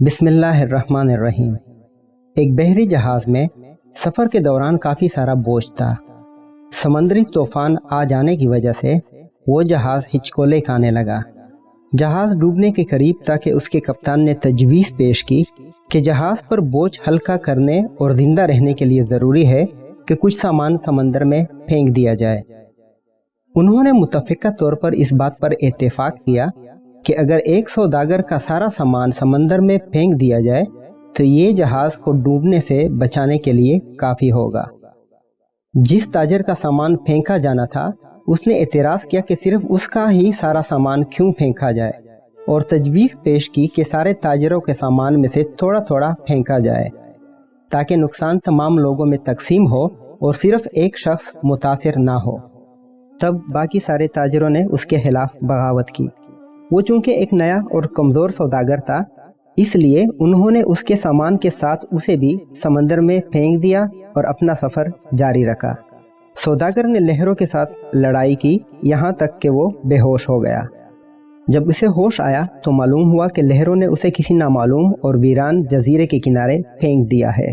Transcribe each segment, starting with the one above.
بسم اللہ الرحمن الرحیم۔ ایک بحری جہاز میں سفر کے دوران کافی سارا بوجھ تھا۔ سمندری طوفان آ جانے کی وجہ سے وہ جہاز ہچکولے کھانے لگا۔ جہاز ڈوبنے کے قریب تھا کہ اس کے کپتان نے تجویز پیش کی کہ جہاز پر بوجھ ہلکا کرنے اور زندہ رہنے کے لیے ضروری ہے کہ کچھ سامان سمندر میں پھینک دیا جائے۔ انہوں نے متفقہ طور پر اس بات پر اتفاق کیا کہ اگر ایک سوداگر کا سارا سامان سمندر میں پھینک دیا جائے تو یہ جہاز کو ڈوبنے سے بچانے کے لیے کافی ہوگا۔ جس تاجر کا سامان پھینکا جانا تھا اس نے اعتراض کیا کہ صرف اس کا ہی سارا سامان کیوں پھینکا جائے، اور تجویز پیش کی کہ سارے تاجروں کے سامان میں سے تھوڑا تھوڑا پھینکا جائے تاکہ نقصان تمام لوگوں میں تقسیم ہو اور صرف ایک شخص متاثر نہ ہو۔ تب باقی سارے تاجروں نے اس کے خلاف بغاوت کی۔ وہ چونکہ ایک نیا اور کمزور سوداگر تھا، اس لیے انہوں نے اس کے سامان کے ساتھ اسے بھی سمندر میں پھینک دیا اور اپنا سفر جاری رکھا۔ سوداگر نے لہروں کے ساتھ لڑائی کی یہاں تک کہ وہ بے ہوش ہو گیا۔ جب اسے ہوش آیا تو معلوم ہوا کہ لہروں نے اسے کسی نامعلوم اور ویران جزیرے کے کنارے پھینک دیا ہے۔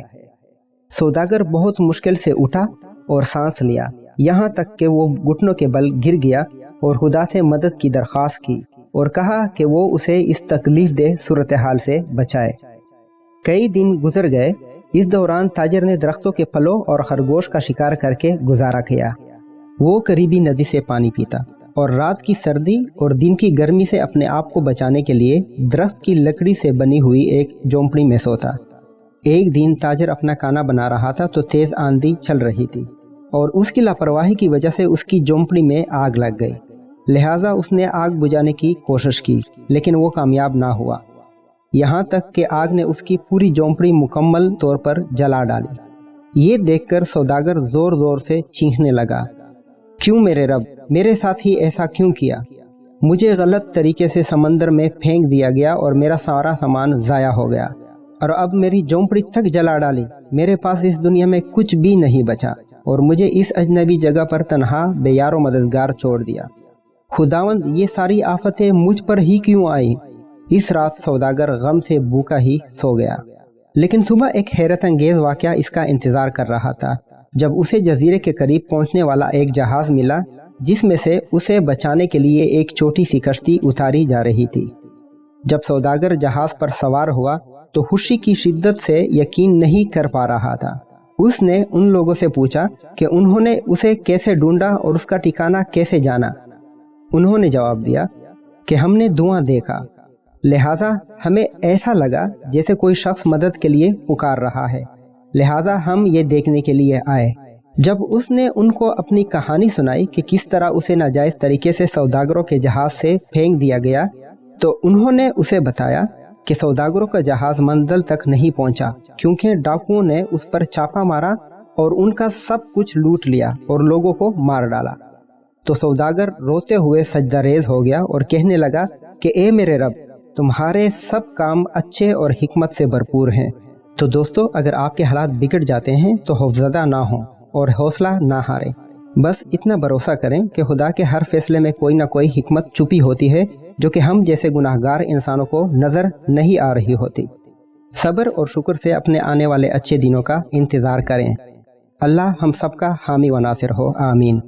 سوداگر بہت مشکل سے اٹھا اور سانس لیا، یہاں تک کہ وہ گھٹنوں کے بل گر گیا اور خدا سے مدد کی درخواست کی اور کہا کہ وہ اسے اس تکلیف دہ صورتحال سے بچائے۔ کئی دن گزر گئے۔ اس دوران تاجر نے درختوں کے پھلوں اور خرگوش کا شکار کر کے گزارا کیا۔ وہ قریبی ندی سے پانی پیتا اور رات کی سردی اور دن کی گرمی سے اپنے آپ کو بچانے کے لیے درخت کی لکڑی سے بنی ہوئی ایک جھونپڑی میں سوتا۔ ایک دن تاجر اپنا کھانا بنا رہا تھا تو تیز آندھی چل رہی تھی اور اس کی لاپرواہی کی وجہ سے اس کی جھونپڑی میں آگ لگ گئی۔ لہٰذا اس نے آگ بجھانے کی کوشش کی لیکن وہ کامیاب نہ ہوا، یہاں تک کہ آگ نے اس کی پوری جھونپڑی مکمل طور پر جلا ڈالی۔ یہ دیکھ کر سوداگر زور زور سے چیخنے لگا، کیوں میرے رب، میرے ساتھ ہی ایسا کیوں کیا؟ مجھے غلط طریقے سے سمندر میں پھینک دیا گیا اور میرا سارا سامان ضائع ہو گیا، اور اب میری جھونپڑی تک جلا ڈالی۔ میرے پاس اس دنیا میں کچھ بھی نہیں بچا اور مجھے اس اجنبی جگہ پر تنہا بے یار و مددگار چھوڑ دیا۔ خداوند، یہ ساری آفتیں مجھ پر ہی کیوں آئی؟ اس رات سوداگر غم سے بھوکا ہی سو گیا۔ لیکن صبح ایک حیرت انگیز واقعہ اس کا انتظار کر رہا تھا، جب اسے جزیرے کے قریب پہنچنے والا ایک جہاز ملا جس میں سے اسے بچانے کے لیے ایک چھوٹی سی کشتی اتاری جا رہی تھی۔ جب سوداگر جہاز پر سوار ہوا تو خوشی کی شدت سے یقین نہیں کر پا رہا تھا۔ اس نے ان لوگوں سے پوچھا کہ انہوں نے اسے کیسے ڈھونڈا اور اس کا ٹھکانہ کیسے جانا۔ انہوں نے جواب دیا کہ ہم نے دھواں دیکھا، لہٰذا ہمیں ایسا لگا جیسے کوئی شخص مدد کے لیے پکار رہا ہے، لہٰذا ہم یہ دیکھنے کے لیے آئے۔ جب اس نے ان کو اپنی کہانی سنائی کہ کس طرح اسے ناجائز طریقے سے سوداگروں کے جہاز سے پھینک دیا گیا تو انہوں نے اسے بتایا کہ سوداگروں کا جہاز منزل تک نہیں پہنچا کیونکہ ڈاکوؤں نے اس پر چھاپا مارا اور ان کا سب کچھ لوٹ لیا اور لوگوں کو مار ڈالا۔ تو سوداگر روتے ہوئے سجدہ ریز ہو گیا اور کہنے لگا کہ اے میرے رب، تمہارے سب کام اچھے اور حکمت سے بھرپور ہیں۔ تو دوستو، اگر آپ کے حالات بگڑ جاتے ہیں تو خوفزدہ نہ ہوں اور حوصلہ نہ ہاریں۔ بس اتنا بھروسہ کریں کہ خدا کے ہر فیصلے میں کوئی نہ کوئی حکمت چھپی ہوتی ہے جو کہ ہم جیسے گناہگار انسانوں کو نظر نہیں آ رہی ہوتی۔ صبر اور شکر سے اپنے آنے والے اچھے دنوں کا انتظار کریں۔ اللہ ہم سب کا حامی و ناصر ہو، آمین۔